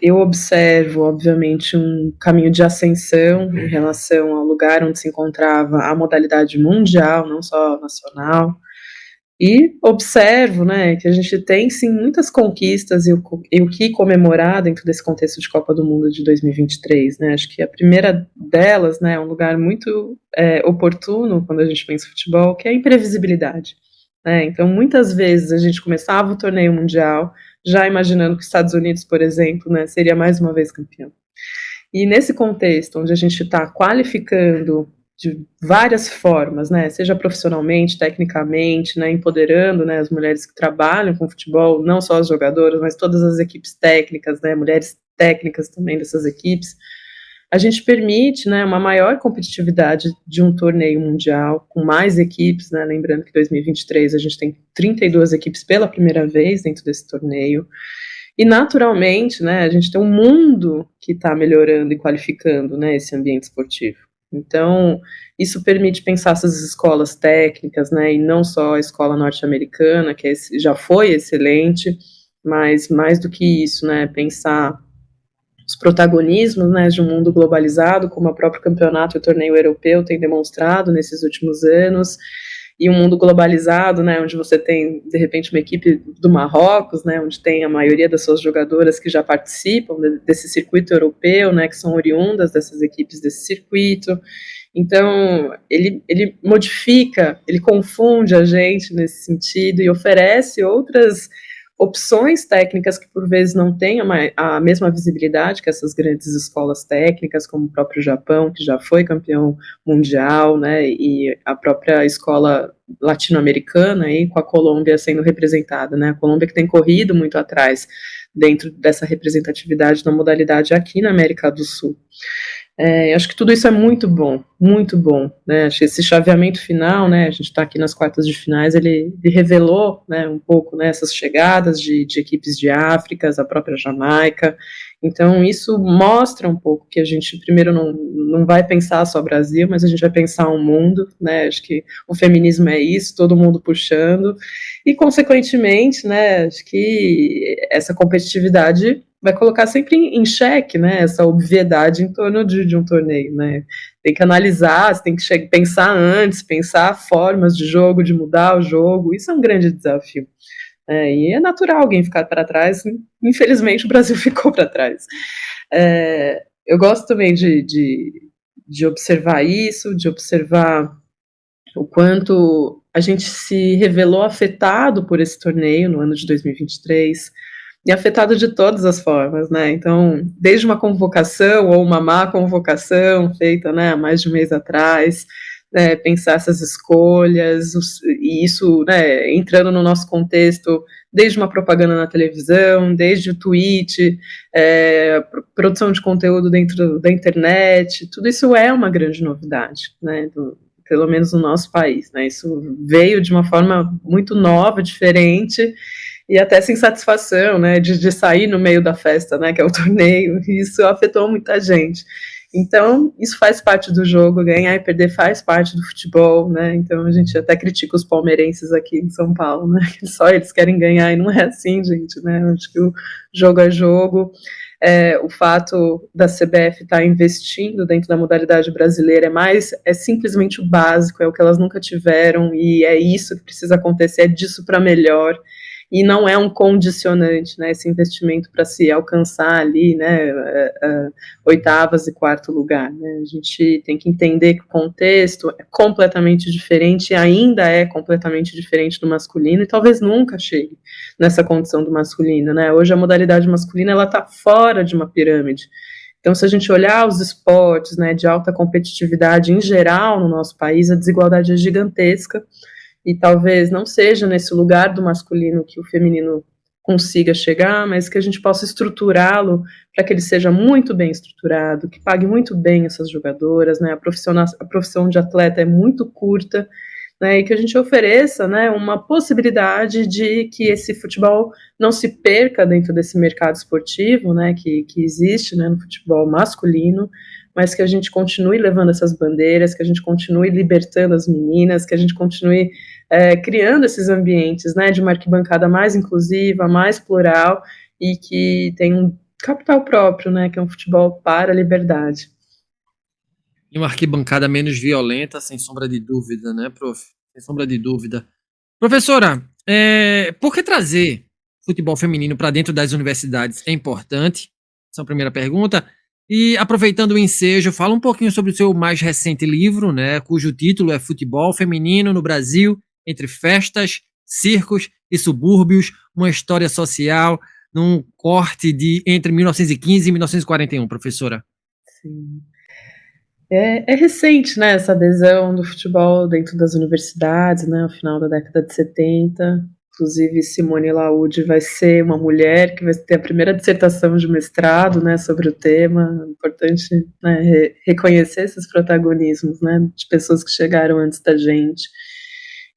Eu observo, obviamente, um caminho de ascensão em relação ao lugar onde se encontrava a modalidade mundial, não só nacional. E observo, né, que a gente tem, sim, muitas conquistas e o que comemorar dentro desse contexto de Copa do Mundo de 2023, né, acho que a primeira delas, né, é um lugar muito oportuno quando a gente pensa em futebol, que é a imprevisibilidade, né? Então, muitas vezes a gente começava o torneio mundial já imaginando que os Estados Unidos, por exemplo, né, seria mais uma vez campeão. E nesse contexto, onde a gente está qualificando de várias formas, né, seja profissionalmente, tecnicamente, né, empoderando, né, as mulheres que trabalham com futebol, não só as jogadoras, mas todas as equipes técnicas, né, mulheres técnicas também dessas equipes, a gente permite, né, uma maior competitividade de um torneio mundial, com mais equipes, né, lembrando que em 2023 a gente tem 32 equipes pela primeira vez dentro desse torneio, e naturalmente, né, a gente tem um mundo que está melhorando e qualificando, né, esse ambiente esportivo. Então, isso permite pensar essas escolas técnicas, né, e não só a escola norte-americana, que já foi excelente, mas mais do que isso, né, pensar os protagonismos, né, de um mundo globalizado, como o próprio campeonato e o torneio europeu tem demonstrado nesses últimos anos, e um mundo globalizado, né, onde você tem, de repente, uma equipe do Marrocos, né, onde tem a maioria das suas jogadoras que já participam desse circuito europeu, né, que são oriundas dessas equipes desse circuito. Então, ele modifica, ele confunde a gente nesse sentido e oferece outras opções técnicas que por vezes não têm a mesma visibilidade que essas grandes escolas técnicas, como o próprio Japão, que já foi campeão mundial, né, e a própria escola latino-americana, aí, com a Colômbia sendo representada, né, a Colômbia que tem corrido muito atrás dentro dessa representatividade da modalidade aqui na América do Sul. Acho que tudo isso é muito bom, né, acho que esse chaveamento final, né, a gente está aqui nas quartas de finais, ele revelou, né, um pouco, né, essas chegadas de equipes de África, a própria Jamaica, então isso mostra um pouco que a gente primeiro não vai pensar só Brasil, mas a gente vai pensar um mundo, né, acho que o feminismo é isso, todo mundo puxando, e consequentemente, né, acho que essa competitividade vai colocar sempre em xeque, né, essa obviedade em torno de um torneio, né, tem que analisar, você tem que pensar antes, pensar formas de jogo, de mudar o jogo, isso é um grande desafio, e é natural alguém ficar para trás, infelizmente o Brasil ficou para trás. Eu gosto também de observar isso, de observar o quanto a gente se revelou afetado por esse torneio no ano de 2023, e afetado de todas as formas, né, então, desde uma convocação ou uma má convocação feita, né, há mais de um mês atrás, pensar essas escolhas, e isso, né, entrando no nosso contexto, desde uma propaganda na televisão, desde o tweet, produção de conteúdo dentro da internet, tudo isso é uma grande novidade, né, pelo menos no nosso país, né, isso veio de uma forma muito nova, diferente, e até sem satisfação, né, de sair no meio da festa, né, que é o torneio, e isso afetou muita gente. Então, isso faz parte do jogo, ganhar e perder faz parte do futebol, né, então a gente até critica os palmeirenses aqui em São Paulo, né, que só eles querem ganhar, e não é assim, gente, né, acho que o jogo é jogo, o fato da CBF estar investindo dentro da modalidade brasileira é simplesmente o básico, é o que elas nunca tiveram, e é isso que precisa acontecer, é disso para melhor, e não é um condicionante, né, esse investimento para se alcançar ali, né, oitavas e quarto lugar, né, a gente tem que entender que o contexto é completamente diferente, e ainda é completamente diferente do masculino, e talvez nunca chegue nessa condição do masculino, né, hoje a modalidade masculina, ela está fora de uma pirâmide, então se a gente olhar os esportes, né, de alta competitividade em geral no nosso país, a desigualdade é gigantesca, e talvez não seja nesse lugar do masculino que o feminino consiga chegar, mas que a gente possa estruturá-lo para que ele seja muito bem estruturado, que pague muito bem essas jogadoras, né, a profissão de atleta é muito curta, né, e que a gente ofereça, né, uma possibilidade de que esse futebol não se perca dentro desse mercado esportivo, né, que existe, né, no futebol masculino, mas que a gente continue levando essas bandeiras, que a gente continue libertando as meninas, que a gente continue criando esses ambientes, né, de uma arquibancada mais inclusiva, mais plural, e que tem um capital próprio, né, que é um futebol para a liberdade. E uma arquibancada menos violenta, sem sombra de dúvida, né, prof? Sem sombra de dúvida. Professora, por que trazer futebol feminino para dentro das universidades é importante? Essa é a primeira pergunta. E aproveitando o ensejo, fala um pouquinho sobre o seu mais recente livro, né, cujo título é Futebol Feminino no Brasil, entre festas circos e subúrbios, uma história social, num corte de entre 1915 e 1941, professora? Sim. É recente, né, essa adesão do futebol dentro das universidades, né, no final da década de 70. Inclusive, Simone Laude vai ser uma mulher que vai ter a primeira dissertação de mestrado, né, sobre o tema. É importante, né, reconhecer esses protagonismos, né, de pessoas que chegaram antes da gente.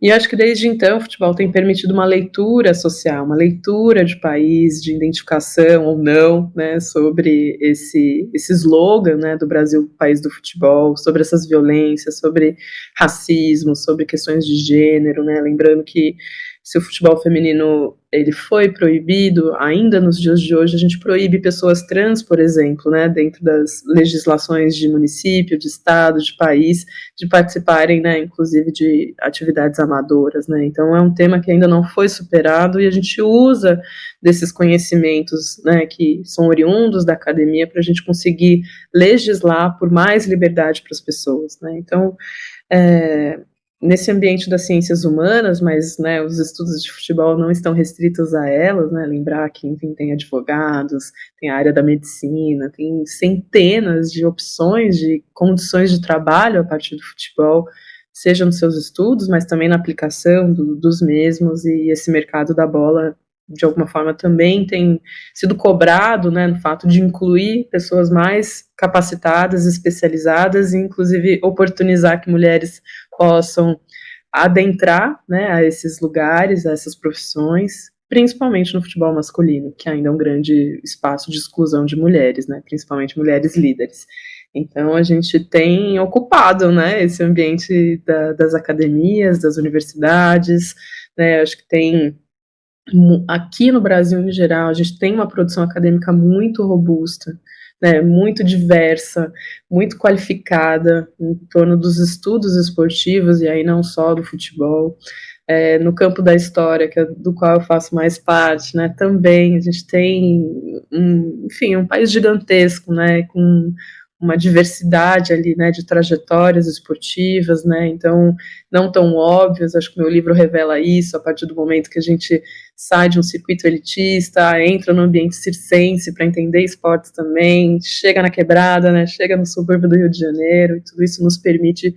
E acho que desde então o futebol tem permitido uma leitura social, uma leitura de país, de identificação ou não, né, sobre esse slogan, né, do Brasil, país do futebol, sobre essas violências, sobre racismo, sobre questões de gênero, né, lembrando que se o futebol feminino ele foi proibido, ainda nos dias de hoje a gente proíbe pessoas trans, por exemplo, né, dentro das legislações de município, de estado, de país, de participarem, né, inclusive de atividades amadoras, né, então é um tema que ainda não foi superado e a gente usa desses conhecimentos, né, que são oriundos da academia para a gente conseguir legislar por mais liberdade para as pessoas, né, então nesse ambiente das ciências humanas, mas, né, os estudos de futebol não estão restritos a elas, né, lembrar que, enfim, tem advogados, tem a área da medicina, tem centenas de opções de condições de trabalho a partir do futebol, seja nos seus estudos, mas também na aplicação dos mesmos, e esse mercado da bola, de alguma forma, também tem sido cobrado, né, no fato de incluir pessoas mais capacitadas, especializadas, e inclusive oportunizar que mulheres possam adentrar, né, a esses lugares, a essas profissões, principalmente no futebol masculino, que ainda é um grande espaço de exclusão de mulheres, né, principalmente mulheres líderes. Então a gente tem ocupado, né, esse ambiente das academias, das universidades, né, acho que tem aqui no Brasil em geral a gente tem uma produção acadêmica muito robusta, né, muito diversa, muito qualificada em torno dos estudos esportivos, e aí não só do futebol. No campo da história, do qual eu faço mais parte, né, também a gente tem, enfim, um país gigantesco, né, com uma diversidade ali, né, de trajetórias esportivas, né, então não tão óbvias. Acho que meu livro revela isso a partir do momento que a gente sai de um circuito elitista, entra no ambiente circense para entender esportes também, chega na quebrada, né, chega no subúrbio do Rio de Janeiro, e tudo isso nos permite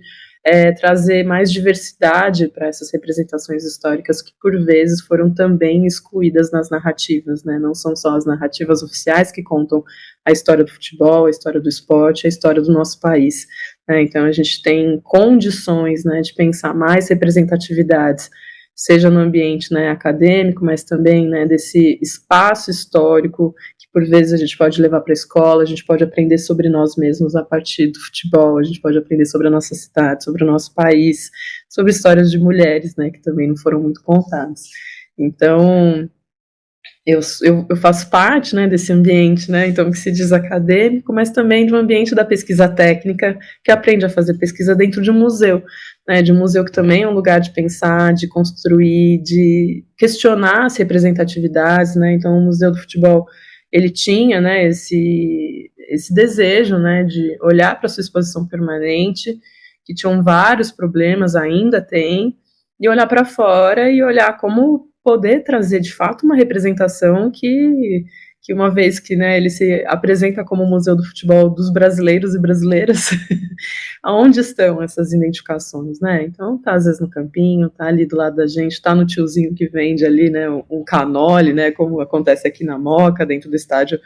trazer mais diversidade para essas representações históricas que, por vezes, foram também excluídas nas narrativas, né? Não são só as narrativas oficiais que contam a história do futebol, a história do esporte, a história do nosso país, né? Então, a gente tem condições, né, de pensar mais representatividades, seja no ambiente, né, acadêmico, mas também, né, desse espaço histórico que por vezes a gente pode levar para a escola, a gente pode aprender sobre nós mesmos a partir do futebol, a gente pode aprender sobre a nossa cidade, sobre o nosso país, sobre histórias de mulheres, né, que também não foram muito contadas. Então, eu faço parte, né, desse ambiente, né, então que se diz acadêmico, mas também de um ambiente da pesquisa técnica, que aprende a fazer pesquisa dentro de um museu, né, de um museu que também é um lugar de pensar, de construir, de questionar as representatividades, né, então o Museu do Futebol, ele tinha, né, esse desejo, né, de olhar para a sua exposição permanente, que tinham vários problemas, ainda tem, e olhar para fora e olhar como poder trazer de fato uma representação que uma vez que, né, ele se apresenta como o Museu do Futebol dos brasileiros e brasileiras, aonde estão essas identificações, né? Então tá às vezes no campinho, tá ali do lado da gente, tá no tiozinho que vende ali, né, um canole, né, como acontece aqui na Moca, dentro do estádio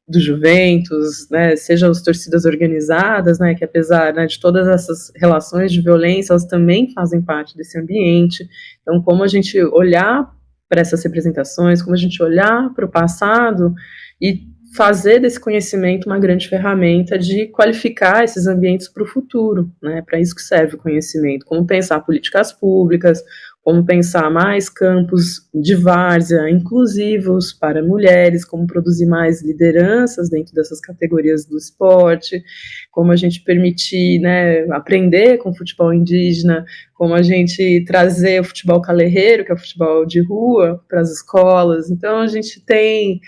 do Juventus, né, seja as torcidas organizadas, né, que apesar, né, de todas essas relações de violência, elas também fazem parte desse ambiente. Então, como a gente olhar para essas representações, como a gente olhar para o passado e fazer desse conhecimento uma grande ferramenta de qualificar esses ambientes para o futuro, né, para isso que serve o conhecimento, como pensar políticas públicas, como pensar mais campos de várzea inclusivos para mulheres, como produzir mais lideranças dentro dessas categorias do esporte, como a gente permitir, né, aprender com o futebol indígena, como a gente trazer o futebol calerreiro, que é o futebol de rua, para as escolas. Então a gente tem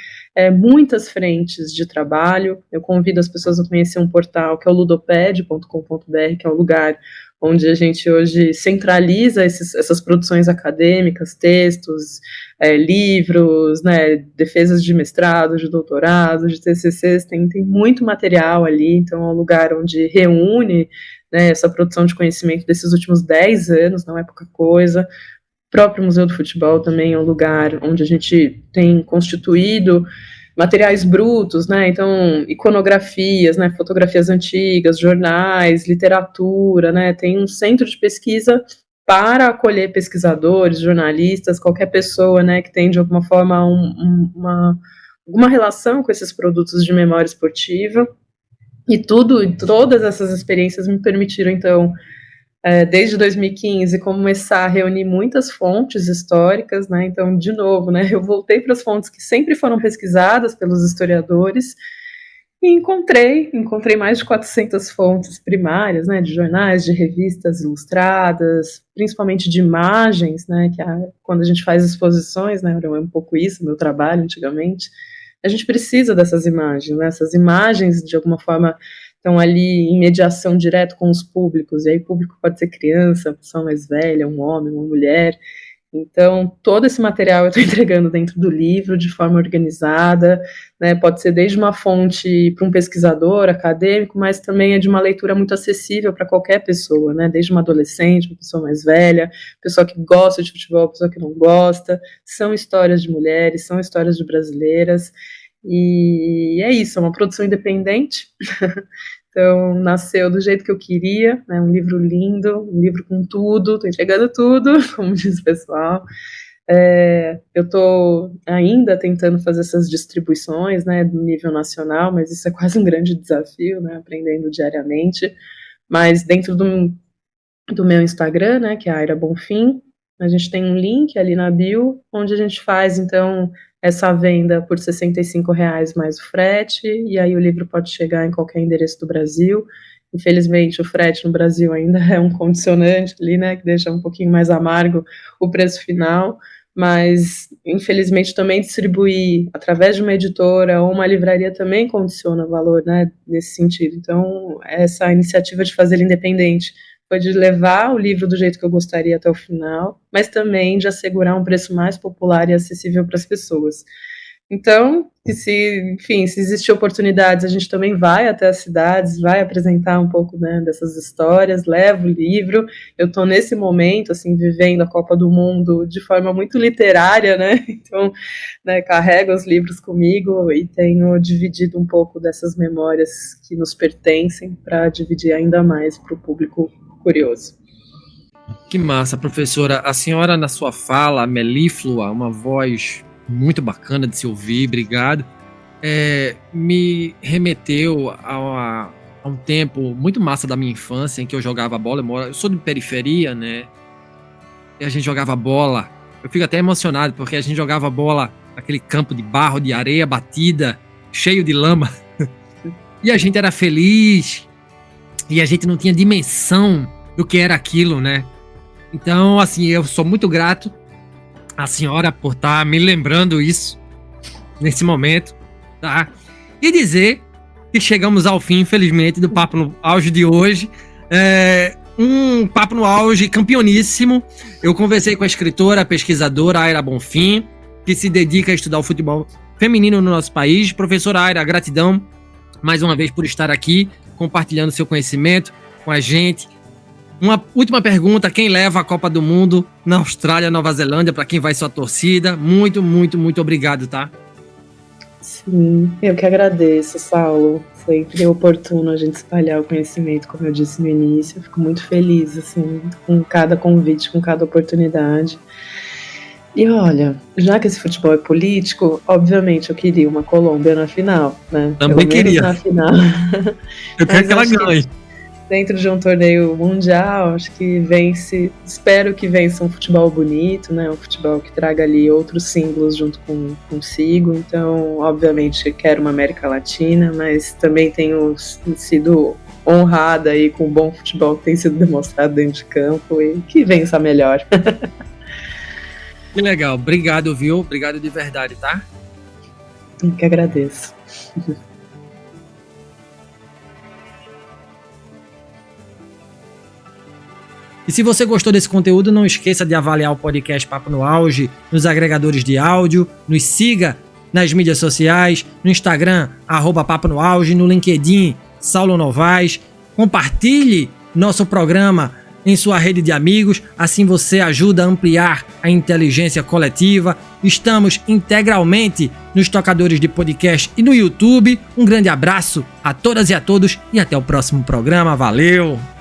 muitas frentes de trabalho. Eu convido as pessoas a conhecer um portal que é o ludoped.com.br, que é um lugar onde a gente hoje centraliza essas produções acadêmicas, textos, livros, né, defesas de mestrado, de doutorado, de TCCs, tem muito material ali, então é um lugar onde reúne, né, essa produção de conhecimento desses últimos 10 anos, não é pouca coisa. O próprio Museu do Futebol também é um lugar onde a gente tem constituído materiais brutos, né, então iconografias, né, fotografias antigas, jornais, literatura, né, tem um centro de pesquisa para acolher pesquisadores, jornalistas, qualquer pessoa, né, que tem de alguma forma uma relação com esses produtos de memória esportiva. E todas essas experiências me permitiram, então, desde 2015, começar a reunir muitas fontes históricas, né? Então, de novo, né, eu voltei para as fontes que sempre foram pesquisadas pelos historiadores e encontrei mais de 400 fontes primárias, né, de jornais, de revistas ilustradas, principalmente de imagens, né, que quando a gente faz exposições, né, é um pouco isso, meu trabalho antigamente, a gente precisa dessas imagens, né? Essas imagens, de alguma forma, estão ali em mediação direto com os públicos, e aí o público pode ser criança, pessoa mais velha, um homem, uma mulher. Então, todo esse material eu estou entregando dentro do livro, de forma organizada, né? Pode ser desde uma fonte para um pesquisador acadêmico, mas também é de uma leitura muito acessível para qualquer pessoa, né? Desde uma adolescente, uma pessoa mais velha, pessoa que gosta de futebol, pessoa que não gosta. São histórias de mulheres, são histórias de brasileiras, e é isso, é uma produção independente. Então, nasceu do jeito que eu queria, né, um livro lindo, um livro com tudo, estou entregando tudo, como diz o pessoal. Eu estou ainda tentando fazer essas distribuições, né, do nível nacional, mas isso é quase um grande desafio, né, aprendendo diariamente. Mas dentro do meu Instagram, né, que é a Aira Bonfim, a gente tem um link ali na bio, onde a gente faz, então, essa venda por R$65 mais o frete, e aí o livro pode chegar em qualquer endereço do Brasil. Infelizmente, o frete no Brasil ainda é um condicionante ali, né, que deixa um pouquinho mais amargo o preço final, mas, infelizmente, também distribuir através de uma editora ou uma livraria também condiciona o valor, né, nesse sentido. Então, essa iniciativa de fazer ele independente foi de levar o livro do jeito que eu gostaria até o final, mas também de assegurar um preço mais popular e acessível para as pessoas. Então, se existir oportunidades, a gente também vai até as cidades, vai apresentar um pouco, né, dessas histórias, leva o livro. Eu estou nesse momento, assim, vivendo a Copa do Mundo de forma muito literária, né, então, né, carrego os livros comigo e tenho dividido um pouco dessas memórias que nos pertencem para dividir ainda mais para o público curioso. Que massa, professora. A senhora, na sua fala, melíflua, uma voz muito bacana de se ouvir, obrigado, me remeteu a um tempo muito massa da minha infância, em que eu jogava bola. Eu sou de periferia, né? E a gente jogava bola. Eu fico até emocionado, porque a gente jogava bola naquele campo de barro, de areia batida, cheio de lama. E a gente era feliz, e a gente não tinha dimensão do que era aquilo, né? Então, assim, eu sou muito grato à senhora por estar me lembrando isso nesse momento, tá? E dizer que chegamos ao fim, infelizmente, do Papo no Auge de hoje. Um Papo no Auge campeoníssimo. Eu conversei com a escritora, a pesquisadora Aira Bonfim, que se dedica a estudar o futebol feminino no nosso país. Professora Aira, gratidão mais uma vez por estar aqui, compartilhando seu conhecimento com a gente. Uma última pergunta: quem leva a Copa do Mundo na Austrália, Nova Zelândia, para quem vai sua torcida? Muito, muito, muito obrigado, tá? Sim, eu que agradeço, Saulo. Sempre é oportuno a gente espalhar o conhecimento, como eu disse no início. Eu fico muito feliz, assim, com cada convite, com cada oportunidade. E olha, já que esse futebol é político, obviamente eu queria uma Colômbia na final, né? Também queria. Na final. Eu quero que ela ganhe. Dentro de um torneio mundial, acho que espero que vença um futebol bonito, né? Um futebol que traga ali outros símbolos junto consigo. Então, obviamente, quero uma América Latina, mas também tenho sido honrada aí com o bom futebol que tem sido demonstrado dentro de campo, e que vença melhor. Que legal, obrigado, viu? Obrigado de verdade, tá? Eu que agradeço. E se você gostou desse conteúdo, não esqueça de avaliar o podcast Papo no Auge nos agregadores de áudio, nos siga nas mídias sociais, no Instagram, @Papo no Auge, no LinkedIn, Saulo Novaes. Compartilhe nosso programa em sua rede de amigos, assim você ajuda a ampliar a inteligência coletiva. Estamos integralmente nos tocadores de podcast e no YouTube. Um grande abraço a todas e a todos e até o próximo programa. Valeu!